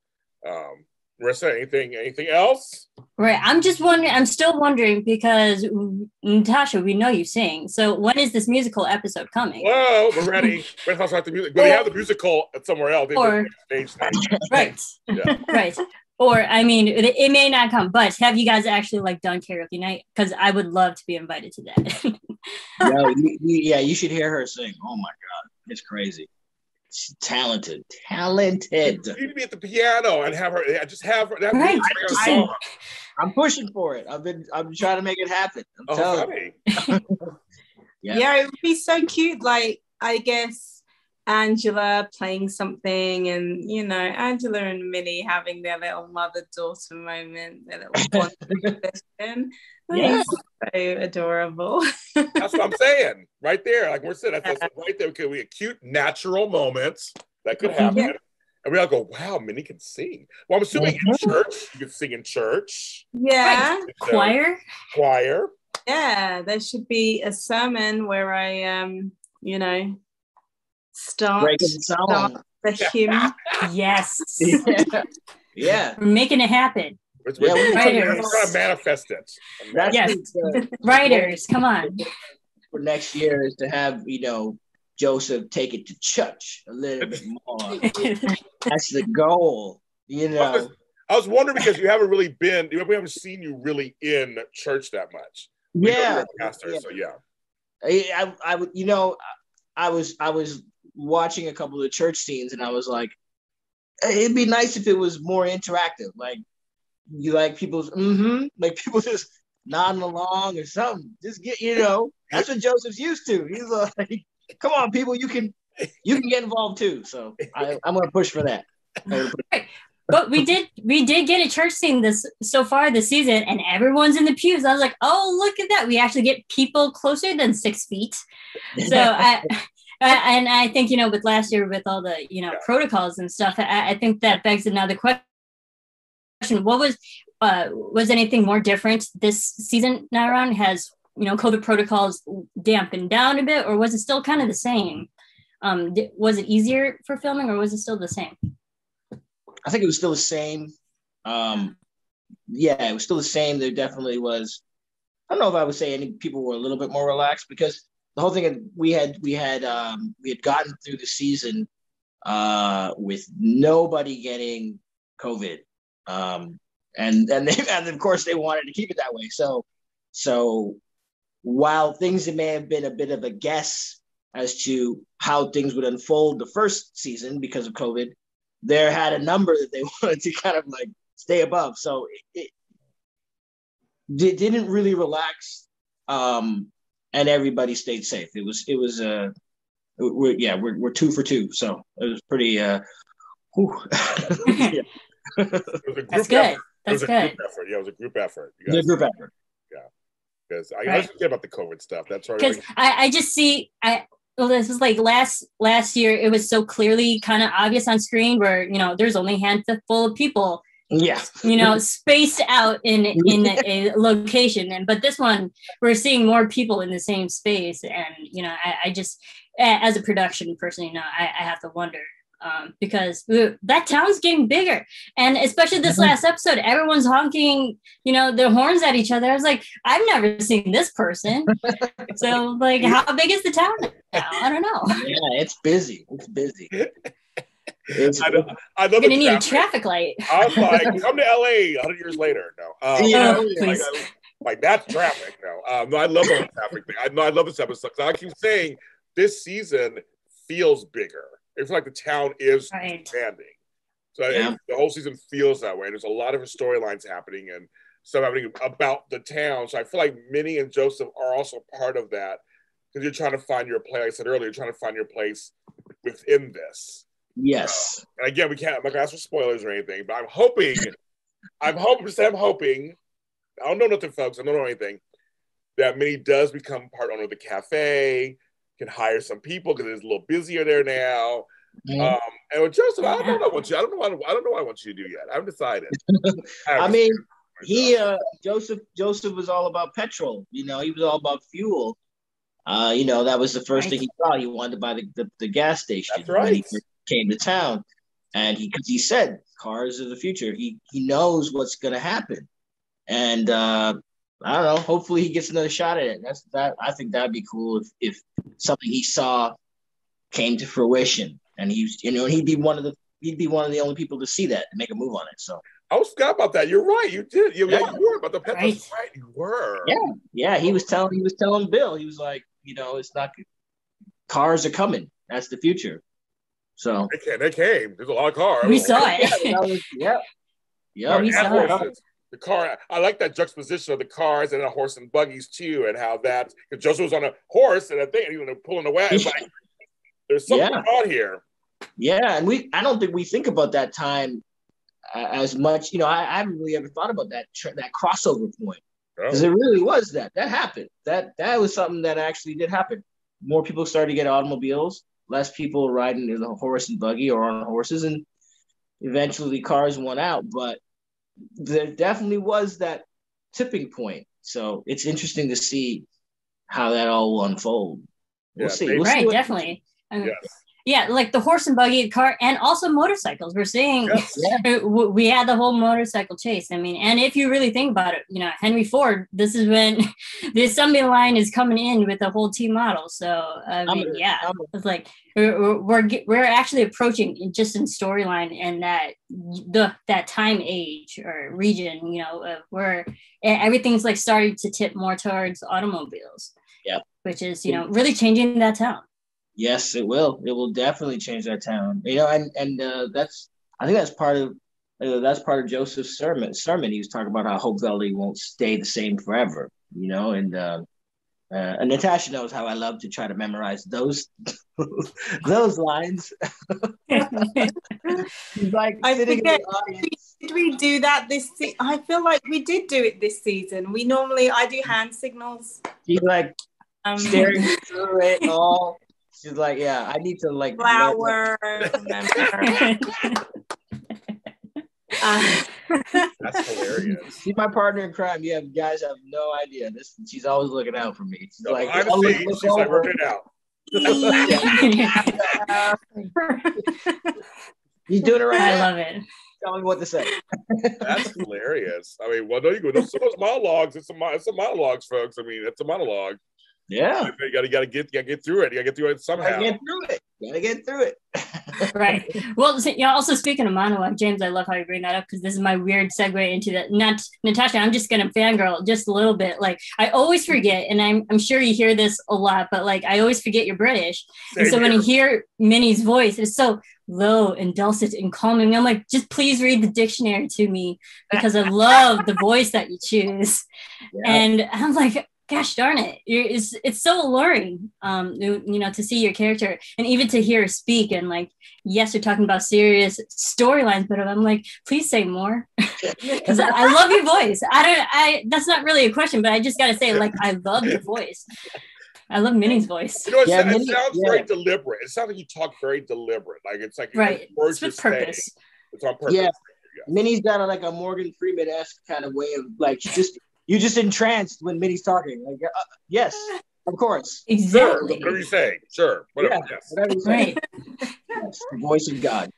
Marisa, anything else? Right. I'm still wondering because Natasha, we know you sing. So when is this musical episode coming? Whoa, we're ready. We're talking about the music. But they have the musical somewhere else. They stage thing. Right. Yeah. Right. Or I mean, it may not come, but have you guys actually like done karaoke night? Because I would love to be invited to that. No, you should hear her sing. Oh my God, it's crazy. She's talented. You need to be at the piano and have her. Just have her. Right. I'm pushing for it. I'm trying to make it happen. I'm telling you. Yeah, it would be so cute. Like, I guess Angela playing something, and you know, Angela and Minnie having their little mother-daughter moment, their little bonding session. Yeah. So adorable. That's what I'm saying. Right there. Like we're saying, that's right there. Could be a cute, natural moments that could happen. Yeah. And we all go, wow, Minnie can sing. Well, I'm assuming in church, you can sing in church. Yeah. Choir. Yeah, there should be a sermon where I, you know, start the hymn. Yes. Yeah. We're making it happen. We're going to manifest it. Yes. Writers, come on. For next year is to have, you know, Joseph take it to church a little bit more. That's the goal, you know. I was wondering because we haven't seen you really in church that much. Pastor, so I would, you know, I was watching a couple of church scenes and I was like, it'd be nice if it was more interactive. Like you like people's like people just nodding along or something. Just get, you know, that's what Joseph's used to. He's like, come on, people, you can get involved too. So I'm gonna push for that. But we did get a church scene so far this season, and everyone's in the pews. I was like, oh, look at that. We actually get people closer than 6 feet. So I think, you know, with last year with all the, you know, protocols and stuff, I think that begs another question. What was anything more different this season now around? Has, you know, COVID protocols dampened down a bit, or was it still kind of the same? Was it easier for filming, or was it still the same? I think it was still the same. Yeah, it was still the same. There definitely was. I don't know if I would say any people were a little bit more relaxed because the whole thing we had gotten through the season with nobody getting COVID, and of course they wanted to keep it that way. So while things may have been a bit of a guess as to how things would unfold the first season because of COVID, there had a number that they wanted to kind of like stay above. So it didn't really relax, and everybody stayed safe. We're 2 for 2. So it was pretty, It was a That's good. That's good. Yeah, it was a group effort. It was a group effort. Yeah. Because I just care about the COVID stuff. That's right. Because I just see, well, this is like last year, it was so clearly kind of obvious on screen where, you know, there's only a handful of people, you know, spaced out in a location. But this one, we're seeing more people in the same space. And, you know, I just, as a production person, you know, I have to wonder. Because that town's getting bigger, and especially this last episode, everyone's honking, you know, their horns at each other. I was like, I've never seen this person. So, like, how big is the town now? I don't know. Yeah, it's busy. It's busy. I love We're gonna need a traffic light. I'm like, come to LA 100 years later. No, like that's traffic. No, I love the traffic thing. I love this episode. I keep saying this season feels bigger. It feels like the town is expanding. So the whole season feels that way. There's a lot of storylines happening and stuff happening about the town. So I feel like Minnie and Joseph are also part of that because you're trying to find your place. Like I said earlier, you're trying to find your place within this. Yes. And again, I'm not going to ask for spoilers or anything, but I'm hoping, I don't know nothing, folks. I don't know anything, that Minnie does become part owner of the cafe, can hire some people because it's a little busier there now. And with Joseph, I don't know what I want you to do yet. I haven't decided. I mean, Joseph was all about petrol. You know, he was all about fuel. You know, that was the first thing he thought. He wanted to buy the gas station. That's right. When he came to town. And because he said cars are the future. He knows what's going to happen. And I don't know, hopefully he gets another shot at it. I think that'd be cool if something he saw came to fruition, and he'd be one of the only people to see that and make a move on it. So I forgot about that. You're right. You did. You were about the pet. Right. That's right. You were. Yeah. He was telling Bill. He was like, it's not. Cars are coming. That's the future. So they came. There's a lot of cars. We saw it. Yeah. We saw it. The car. I like that juxtaposition of the cars and the horse and buggies too, and how that because Joseph was on a horse and a thing, and he was pulling away. Like, there's something on here. Yeah, and I don't think we think about that time as much. I haven't really ever thought about that crossover point, because it really was that happened. That was something that actually did happen. More people started to get automobiles, less people riding in a horse and buggy or on horses, and eventually cars won out. But there definitely was that tipping point. So it's interesting to see how that all will unfold. We'll see. Right, definitely. Yeah, like the horse and buggy car, and also motorcycles. We're seeing we had the whole motorcycle chase. I mean, and if you really think about it, Henry Ford, this is when the assembly line is coming in with a whole T model. So it's like we're actually approaching just in storyline and that time age or region, where everything's like starting to tip more towards automobiles. Yeah, which is really changing that town. Yes, it will. It will definitely change that town. And I think that's part of Joseph's sermon. He was talking about how Hope Valley won't stay the same forever. And Natasha knows how I love to try to memorize those those lines. She's like, I forget. Did we do that this season? I feel like we did do it this season. I do hand signals. She's like staring through it all. She's like, I need to like flower. That's hilarious. See my partner in crime. You guys have no idea. She's always looking out for me. She's like, she's like working it out. He's doing it right I now. love it. Tell me what to say. That's hilarious. I mean, there you go. Those monologues. It's some monologues, folks. I mean, it's a monologue. Yeah, you gotta get through it. You gotta get through it somehow. Gotta get through it. Right. Well, also speaking of monologue, James, I love how you bring that up, because this is my weird segue into that. Natasha, I'm just gonna fangirl just a little bit. Like, I always forget, and I'm sure you hear this a lot, but like I always forget you're British. And so when you hear Minnie's voice, it's so low and dulcet and calming. I'm like, just please read the dictionary to me, because I love the voice that you choose. Yeah. And I'm like, gosh darn it, it's so alluring, to see your character and even to hear her speak. And like, yes, you're talking about serious storylines, but I'm like, please say more, because I love your voice. That's not really a question, but I just gotta say, like, I love your voice. I love Minnie's voice. It sounds very deliberate. It sounds like you talk very deliberate. Like it's like right. It's with purpose. It's on purpose. Yeah. Minnie's got a Morgan Freeman-esque kind of way of like you're just entranced when Minnie's talking. Like, yes, of course. Exactly. Whatever you say. Sure. Whatever. Yeah, yes. whatever you say. Right. Yes, the voice of God.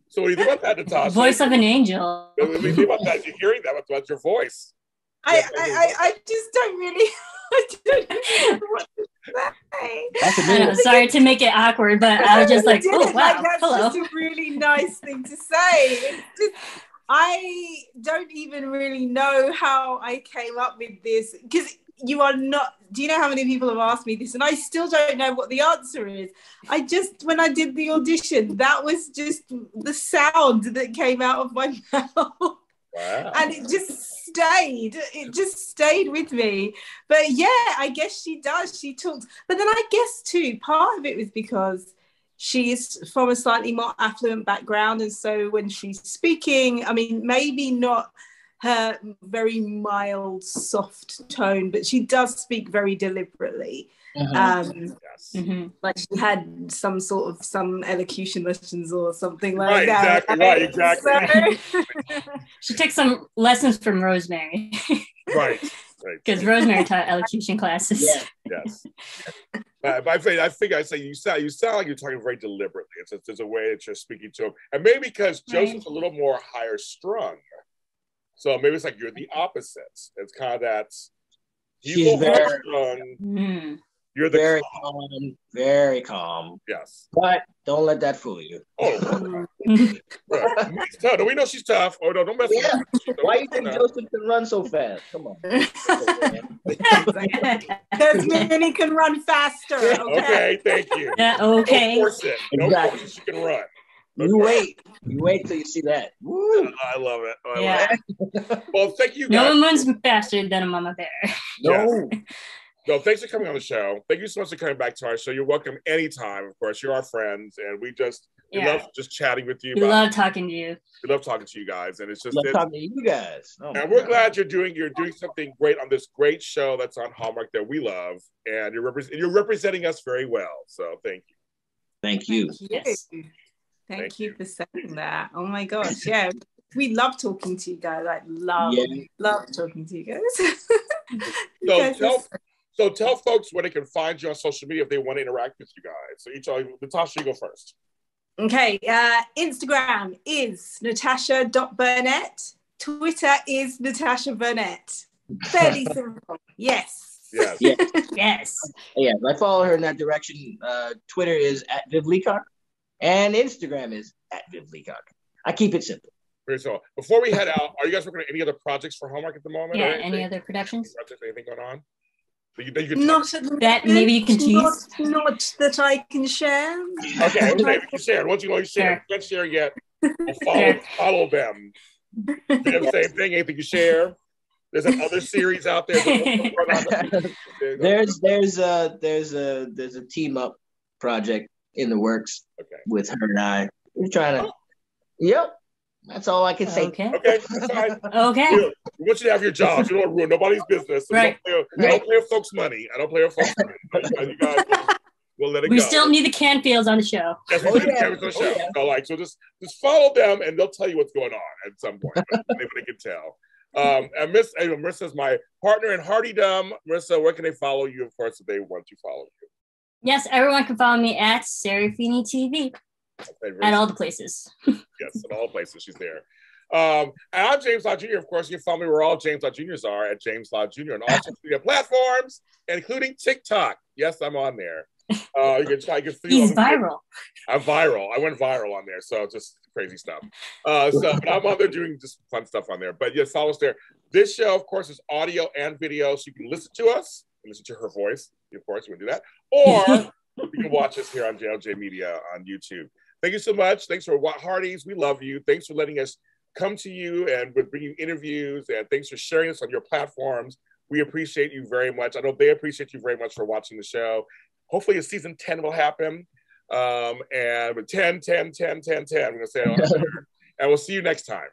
So what do you think about that, Natasha? Voice of an angel. What do you think about that? You're hearing that. What's your voice? I just don't really. I don't know what to say. I know, sorry to make it awkward, but I was just like, oh wow, that's hello. Just a really nice thing to say. I don't even really know how I came up with this, because you are not. Do you know how many people have asked me this, and I still don't know what the answer is. When I did the audition, that was just the sound that came out of my mouth. Wow. And it just stayed with me. But yeah, I guess she does. She talks. But then I guess too, part of it was because she's from a slightly more affluent background. And so when she's speaking, I mean, maybe not her very mild, soft tone, but she does speak very deliberately. Like she had some elocution lessons or something like that. Exactly. So, she took some lessons from Rosemary. Right. Because Rosemary taught elocution classes. Yes. But I figure I say you sound like you're talking very deliberately. There's a way that you're speaking to him, and maybe because Joseph's a little more higher strung, so maybe it's like you're the opposites. It's kind of that he's higher strung. You're the very calm. Yes, but don't let that fool you. Oh, no, we know she's tough. Oh no, don't mess with her. Why do you think Joseph can run so fast? Come on. Because Minnie can run faster. Okay, thank you. Okay. Don't force it. Don't force it. She can run. Okay. You wait till you see that. Woo. I love it. Love it. Well, thank you guys. No one runs faster than a mama bear. No. Yes. No, thanks for coming on the show. Thank you so much for coming back to our show. You're welcome anytime, of course. You're our friends, and we love just chatting with you. We love talking to you. We love talking to you guys, and it's just talking to you guys. And we're glad you're doing something great on this great show that's on Hallmark that we love, and you're representing us very well. So thank you. Thank you. Thank you for saying that. Oh my gosh, yeah. We love talking to you guys. I love talking to you guys. So tell folks where they can find you on social media if they want to interact with you guys. So Natasha, you go first. Okay. Instagram is Natasha.Burnett. Twitter is Natasha Burnett. Fairly simple. Yes. Yes. Yes. Yeah, I follow her in that direction. Twitter is @Viv Leacock, and Instagram is @Viv Leacock. I keep it simple. So before we head out, are you guys working on any other projects for Hallmark at the moment? Yeah, any other productions? Anything going on? Not at the that maybe you can tease. Not that I can share. Okay, you can share. Once you share, you can't share yet. Follow them. Same thing. Anything you share? There's another series out there. There's a team up project in the works with her and I. We're trying to. Yep. That's all I can say. Okay, that's fine. Okay. We want you to have your jobs. You don't ruin nobody's business. So right. You don't play with folks' money. I don't play with folks' money. You guys will let it go. We still need the Canfields on the show. Yes, we need the Canfields on the show. So just follow them, and they'll tell you what's going on at some point. They can tell. And Marisa is my partner in Hardydom. Marisa, where can they follow you? Of course, if they want to follow you. Yes, everyone can follow me at Serafini TV. At all the places. Yes, at all places. She's there. And I'm James Law Jr. Of course, you can follow me where all James Law Juniors are at James Law Jr. on all social media platforms, including TikTok. Yes, I'm on there. You can try. He's viral. I'm viral. I went viral on there, so just crazy stuff. But I'm on there doing just fun stuff on there. But yes, follow us there. This show, of course, is audio and video, so you can listen to us and listen to her voice. Of course, you can do that, or you can watch us here on JLJ Media on YouTube. Thank you so much. Thanks for Hardee's. We love you. Thanks for letting us come to you and bring you interviews. And thanks for sharing us on your platforms. We appreciate you very much. I know they appreciate you very much for watching the show. Hopefully a season 10 will happen. And with 10, we're going to say it on there. And we'll see you next time.